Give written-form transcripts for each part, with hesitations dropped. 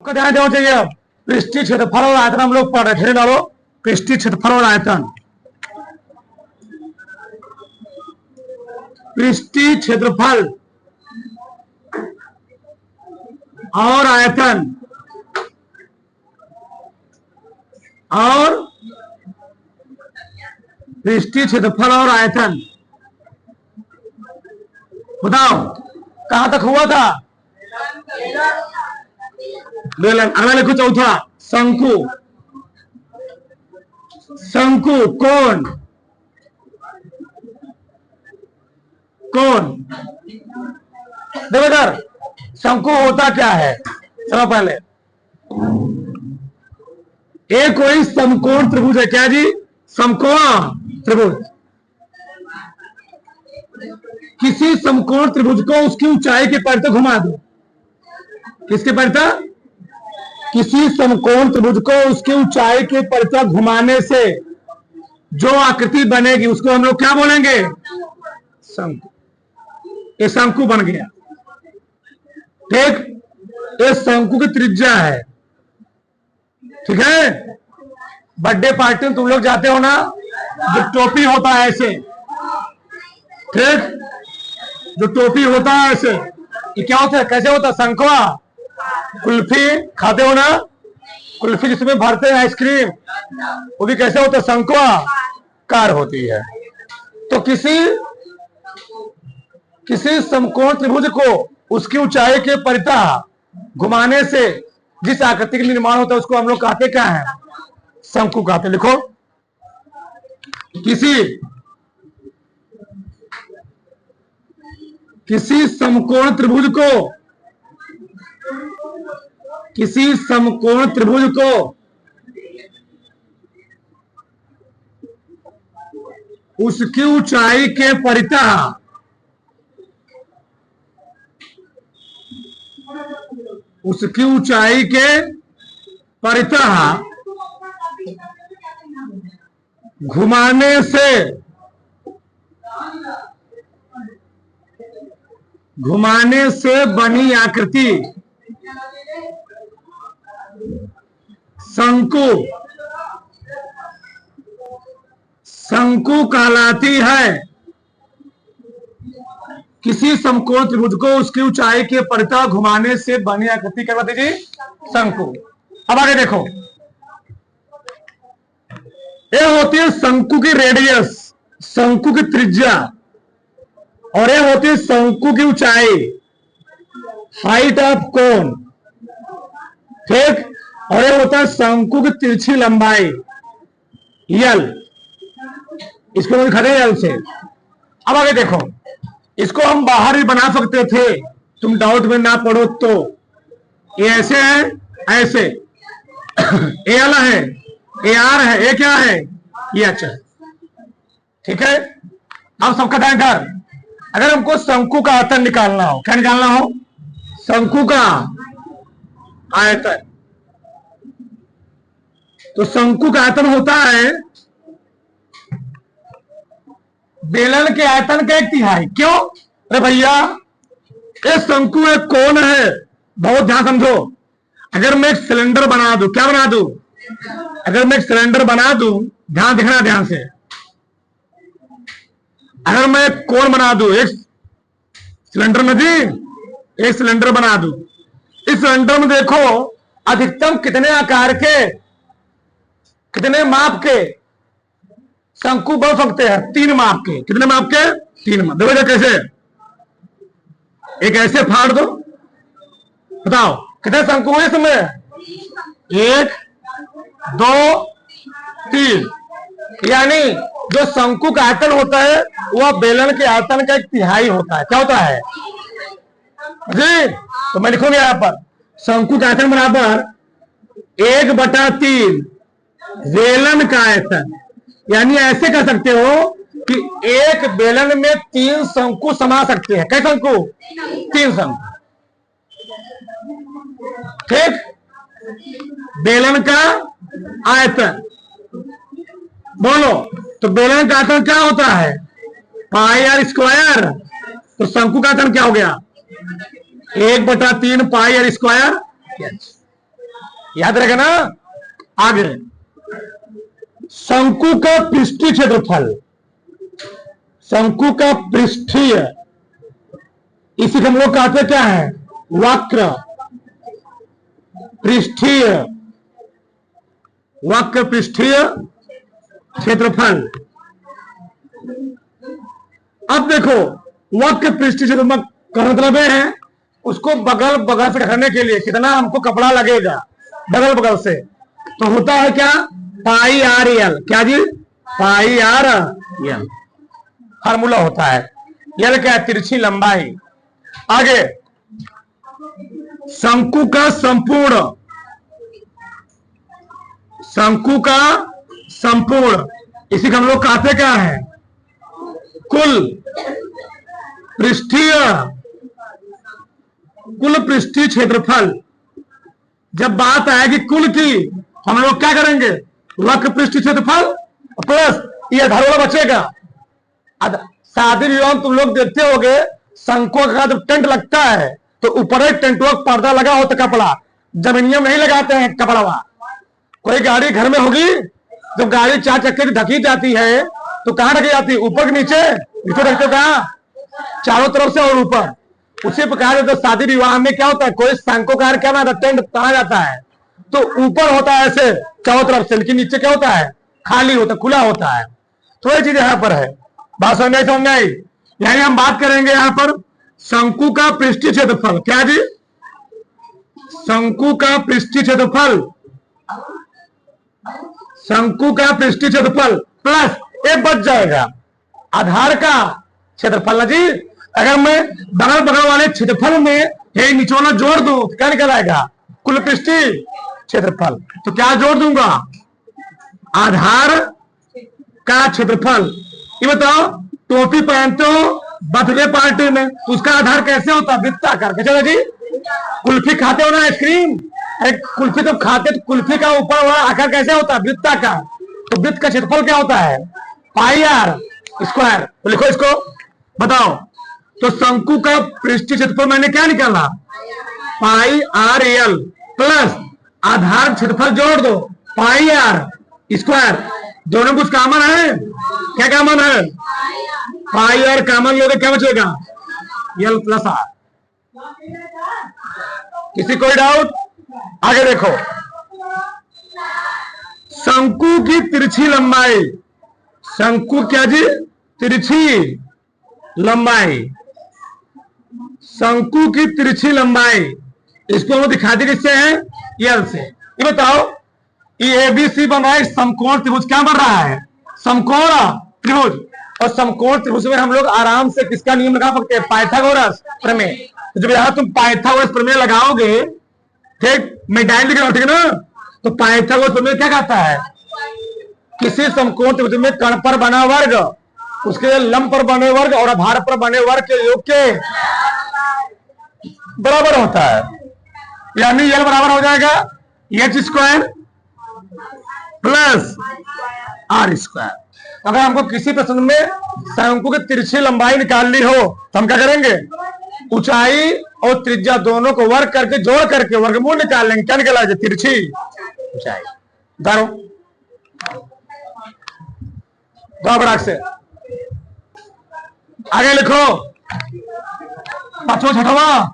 आपका ध्यान देना चाहिए। अब पृष्ठीय क्षेत्रफल और आयतन हम लोग पढ़ रहे थे। डालो पृष्ठीय क्षेत्रफल और आयतन। पृष्ठीय क्षेत्रफल और आयतन और पृष्ठीय क्षेत्रफल और आयतन बताओ कहां तक हुआ था? बेलन। अगला लिखो चौथा, शंकु। शंकु कौन कौन देखो इधर, शंकु होता क्या है? चलो पहले, एक कोई समकोण त्रिभुज है। क्या जी? समकोण त्रिभुज। किसी समकोण त्रिभुज को उसकी ऊंचाई के परितः घुमा दो। किसके परितः? किसी समकोण त्रिभुज को उसकी ऊंचाई के परितः घुमाने से जो आकृति बनेगी उसको हम लोग क्या बोलेंगे? शंकु। ये शंकु बन गया। ठीक, ये शंकु की त्रिज्या है। ठीक है, बर्थडे पार्टी में तुम लोग जाते हो ना, जो टोपी होता है ऐसे, ठीक, जो टोपी होता है ऐसे, ये क्या होता है? कैसे होता है? शंकुआ। कुल्फी खाते हो ना, कुल्फी जिसमें भरते हैं आइसक्रीम, वो भी कैसे होता है? शंकुआ कार होती है। तो किसी समकोण त्रिभुज को उसकी ऊंचाई के परितः घुमाने से जिस आकृति का निर्माण होता है उसको हम लोग कहते क्या है? शंकु कहते। लिखो, किसी समकोण त्रिभुज को उसकी ऊंचाई के परितः घुमाने से बनी आकृति शंकु कहलाती है। किसी समकोण त्रिभुज को उसकी ऊंचाई के परितः घुमाने से बनी आकृति क्या कहलाती जी? शंकु। अब आगे देखो, ये होती है शंकु की रेडियस, शंकु की त्रिज्या, और ये होती है शंकु की ऊंचाई, हाइट ऑफ कोन। ठीक, और ये होता है शंकु की तिरछी लंबाई, यल। इसको हम लिखते हैं यल से। अब आगे देखो, इसको हम बाहर भी बना सकते थे, तुम डाउट में ना पड़ो तो। ये ऐसे है, ऐसे ए वाला है, ए आर है, ए क्या है? ये अच्छा है। ठीक है, अब सबका ध्यान कर, अगर हमको शंकु का आयतन निकालना हो, क्या निकालना हो? शंकु का आयतन। तो शंकु का आयतन होता है बेलन के आयतन का 1/3। क्यों? अरे भैया, ये शंकु एक कोण है, बहुत ध्यान समझो। अगर मैं एक सिलेंडर बना दूं, क्या बना दूं? अगर मैं एक सिलेंडर बना दूं, ध्यान देखना ध्यान से, अगर मैं एक कोण बना दूं, एक सिलेंडर में जी, एक सिलेंडर बना दूं, इस सिलेंडर में देखो अधिकतम कितने आकार के, कितने माप के शंकु बन सकते हैं? 3 माप के। कितने माप के? 3 माप। देखो कैसे, एक ऐसे फाड़ दो, बताओ कितने शंकु हुए इसमें? 1 2 3। यानी जो शंकु का आयतन होता है वह बेलन के आयतन का 1/3 होता है। क्या होता है जी? तो मैं लिखूंगा यहां पर, शंकु का आयतन बराबर 1/3 बेलन का आयतन। यानी ऐसे कर सकते हो कि एक बेलन में 3 शंकु समा सकते हैं। कैसे शंकु? 3 शंकु। ठीक, बेलन का आयतन बोलो, तो बेलन का आयतन क्या होता है? पाई आर स्क्वायर। तो शंकु का आयतन क्या हो गया? 1/3 पाई आर स्क्वायर। याद रहेगा ना। आगे, शंकु का पृष्ठीय क्षेत्रफल, शंकु का पृष्ठीय, इसी को हम लोग कहते क्या है, वक्र पृष्ठीय, वक्र पृष्ठीय क्षेत्रफल। अब देखो, वक्र पृष्ठीय क्षेत्रफल का मतलब है उसको बगल बगल से ढकने के लिए कितना हमको कपड़ा लगेगा बगल बगल से, तो होता है क्या, पाई आर एल। क्या जी, पाई आर एल फार्मूला होता है। एल क्या है, तिरछी लंबाई। आगे, शंकु का संपूर्ण, शंकु का संपूर्ण, इसी को हम लोग कहते क्या है, कुल पृष्ठीय, कुल पृष्ठीय क्षेत्रफल। जब बात आएगी कुल की, हम लोग क्या करेंगे, वक्र पृष्ठीय क्षेत्रफल प्लस ये धरोहर बचेगा। शादी विवाह तुम लोग देखते होगे, शंकुओं का जब टेंट लगता है तो ऊपर एक टेंटों का पर्दा लगा होता कपड़ा, जमीनियों में नहीं लगाते हैं कपड़ा। कोई गाड़ी घर में होगी, जब गाड़ी 4 चक्के की ढकी जाती है तो कहां ढकी जाती है, ऊपर के नीचे, नीचे ढकते हो कहां, चारों तरफ से और ऊपर। उसी प्रकार तो शादी विवाह में क्या होता है, कोई शंकुकार क्या ना टेंट ताना जाता है तो ऊपर होता है ऐसे चारों तरफ से, लेकिन नीचे क्या होता है, खाली होता है, खुला होता है। तो ये चीज यहाँ पर है, बात समझ में आई। यानी हम बात करेंगे यहाँ पर शंकु का पृष्ठीय क्षेत्रफल। क्या जी, शंकु का पृष्ठीय क्षेत्रफल, शंकु का पृष्ठीय क्षेत्रफल प्लस एक बच जाएगा आधार का क्षेत्रफल ना जी। अगर मैं बगल बगल वाले क्षेत्रफल में ये निचोना जोड़ दूं तो क्या निकल आएगा, कुल पृष्ठीय क्षेत्रफल। तो क्या जोड़ दूंगा, आधार का क्षेत्रफल। ये बताओ, टोपी पहनते हो बर्थडे पार्टी में, उसका आधार कैसे होता है, वृत्ताकार। कैसे जी, कुल्फी खाते हो ना, आइसक्रीम, कुल्फी तो खाते, तो कुल्फी का ऊपर वाला आकार कैसे होता है, वृत्ताकार। तो वृत्त का क्षेत्रफल क्या होता है, पाई आर स्क्वायर। तो लिखो इसको, बताओ। तो शंकु का पृष्ठीय क्षेत्रफल मैंने क्या निकाला, पाई आर एल प्लस आधार क्षेत्रफल जोड़ दो पाई आर स्क्वायर। दोनों कुछ कॉमन है, क्या कॉमन है, पाई आर कॉमन लोगे क्या बचेगा, एल प्लस आर। किसी कोई डाउट, आगे देखो। शंकु की तिरछी लंबाई, शंकु क्या जी, तिरछी लंबाई, शंकु की तिरछी लंबाई, इसको हम दिखा दी किससे है, एल से। ये बताओ, ये एबीसी बन रहा है, समकोण त्रिभुज क्या बन रहा है, समकोण त्रिभुज। और समकोण त्रिभुज में हम लोग आराम से किसका नियम लगा सकते हैं, पाइथागोरस प्रमेय। तो जब यहां तुम पाइथागोरस प्रमेय लगाओगे, ठीक, मैं डायन लिख रहा हूं, ठीक है ना। तो पाइथागोरस प्रमेय क्या कहता है, किसी समकोण त्रिभुज में कर्ण पर बना वर्ग, उसके लंब पर बने वर्ग और आधार पर बने वर्ग के योग के बराबर होता है। यानी एल बराबर हो जाएगा H square plus R square. अगर हमको किसी प्रश्न में शंकु की तिरछी लंबाई निकालनी हो तो हम क्या करेंगे, ऊंचाई और त्रिज्या दोनों को वर्ग करके जोड़ करके वर्गमूल निकाल लेंगे। क्या निकला, तिरछी ऊंचाई। धरो दो से आगे लिखो, पांचवा छठवा,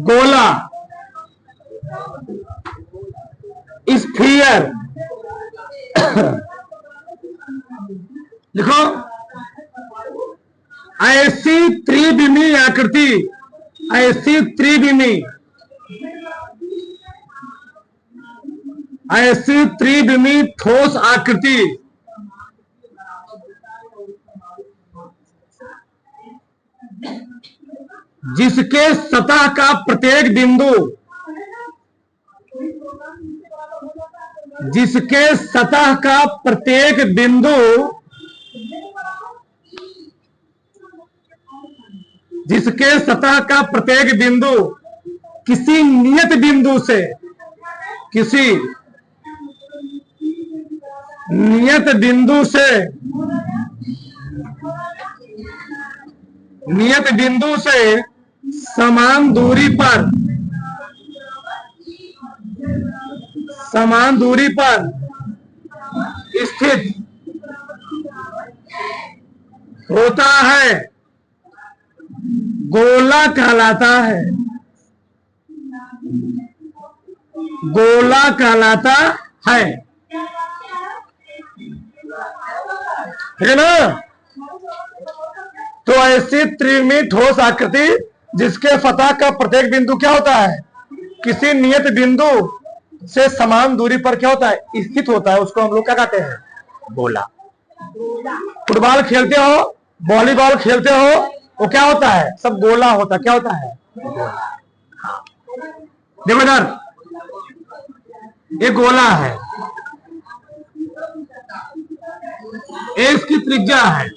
गोला स्फीयर लिखो, ऐसी त्रिविमी आकृति, ऐसी त्रिविमी, ऐसी त्रिविमी ठोस आकृति जिसके सतह का प्रत्येक बिंदु, जिसके सतह का प्रत्येक बिंदु, जिसके सतह का प्रत्येक बिंदु किसी नियत बिंदु से, किसी नियत बिंदु से, नियत बिंदु से समान दूरी पर, समान दूरी पर स्थित होता है गोला कहलाता है। गोला कहलाता है, ठीक है ना। तो ऐसी त्रिविमीय ठोस आकृति जिसके सतह का प्रत्येक बिंदु क्या होता है, किसी नियत बिंदु से समान दूरी पर क्या होता है, स्थित होता है, उसको हम लोग क्या कहते हैं, गोला। फुटबॉल खेलते हो, वॉलीबॉल खेलते हो, वो क्या होता है, सब गोला होता है। क्या होता है, गोला। देखो इधर, ये गोला है, ये इसकी त्रिज्या है।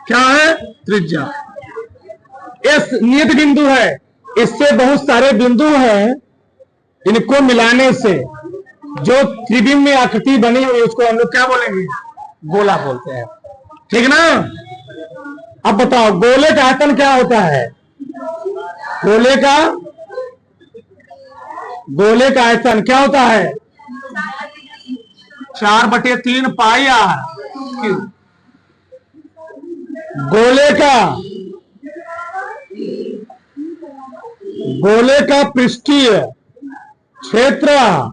क्या है, त्रिज्या। इस नियत बिंदु है, इससे बहुत सारे बिंदु हैं, इनको मिलाने से जो त्रिविमीय आकृति बनी हुई उसको हम लोग क्या बोलेंगे, गोला बोलते हैं, ठीक ना। अब बताओ गोले का आयतन क्या होता है, गोले का आयतन क्या होता है, 4/3 पाई आर क्यूब। गोले का पृष्ठीय क्षेत्रफल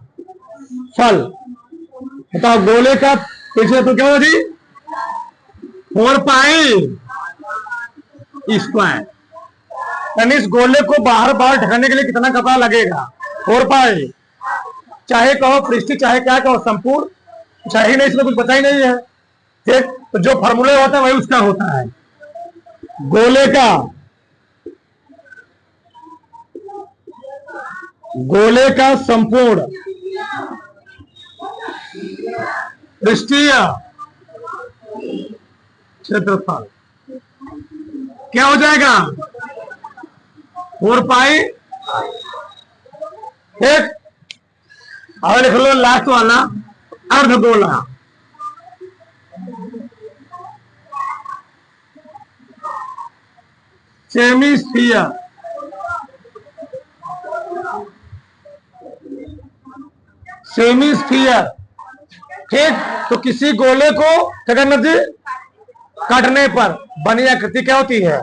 बताओ, गोले का पृष्ठीय तो क्या होगा जी, 4 पाई स्क्वायर। यानी इस गोले को बाहर ढकने के लिए कितना कपड़ा लगेगा, 4 पाई। चाहे कहो पृष्ठीय, चाहे क्या कहो संपूर्ण, चाहे नहीं, इसमें कुछ पता ही नहीं है, ठीक। तो जो फॉर्मूले होता है वही उसका होता है। गोले का संपूर्ण पृष्ठीय क्षेत्रफल क्या हो जाएगा, 4 पाई। एक और लिख लो लास्ट वाला, अर्धगोला। सेमीस्फीयर, ठीक। तो किसी गोले को क्या करना चाहिए, काटने पर बनी आकृति क्या होती है,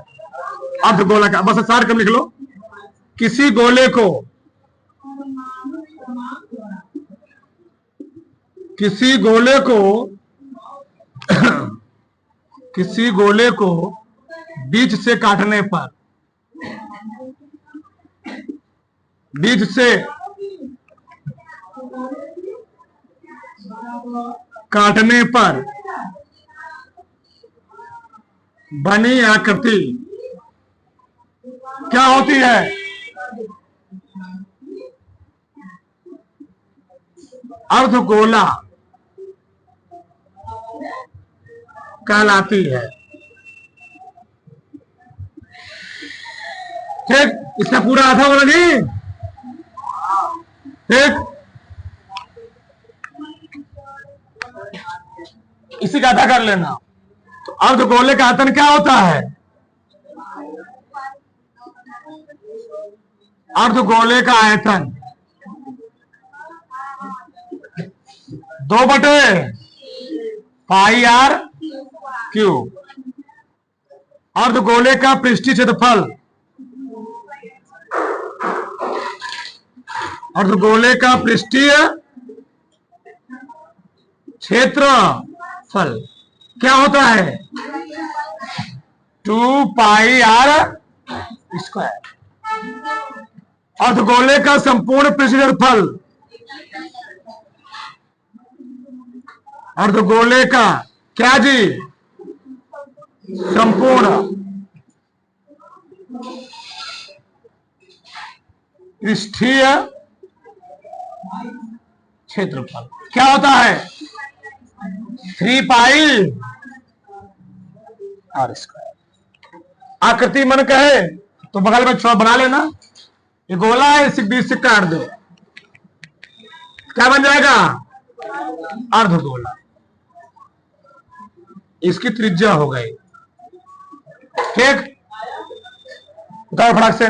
अर्धगोला का। बस सार कम लिख लो, किसी गोले को बीच से काटने पर बनी आकृति क्या होती है, अर्धगोला कहलाती है, ठीक। इसका पूरा आधा होगा जी, ठीक। इसी का आधा कर लेना। तो अर्धगोले का आयतन क्या होता है, अर्धगोले का आयतन 2/पाई आर क्यूब। अर्धगोले का पृष्ठीय क्षेत्रफल, अर्धगोले का पृष्ठीय क्षेत्रफल क्या होता है, 2 पाई आर स्क्वायर। अर्धगोले का संपूर्ण पृष्ठीय क्षेत्रफल, अर्धगोले का क्या जी, संपूर्ण पृष्ठीय क्षेत्रफल क्या होता है, 3 पाई आर स्क्वायर। आकृति मन कहे तो बगल में छोटा बना लेना, ये गोला है, इसे बीच से काट दो, क्या बन जाएगा, अर्धगोला। इसकी त्रिज्या हो गई, ठीक। फटाक से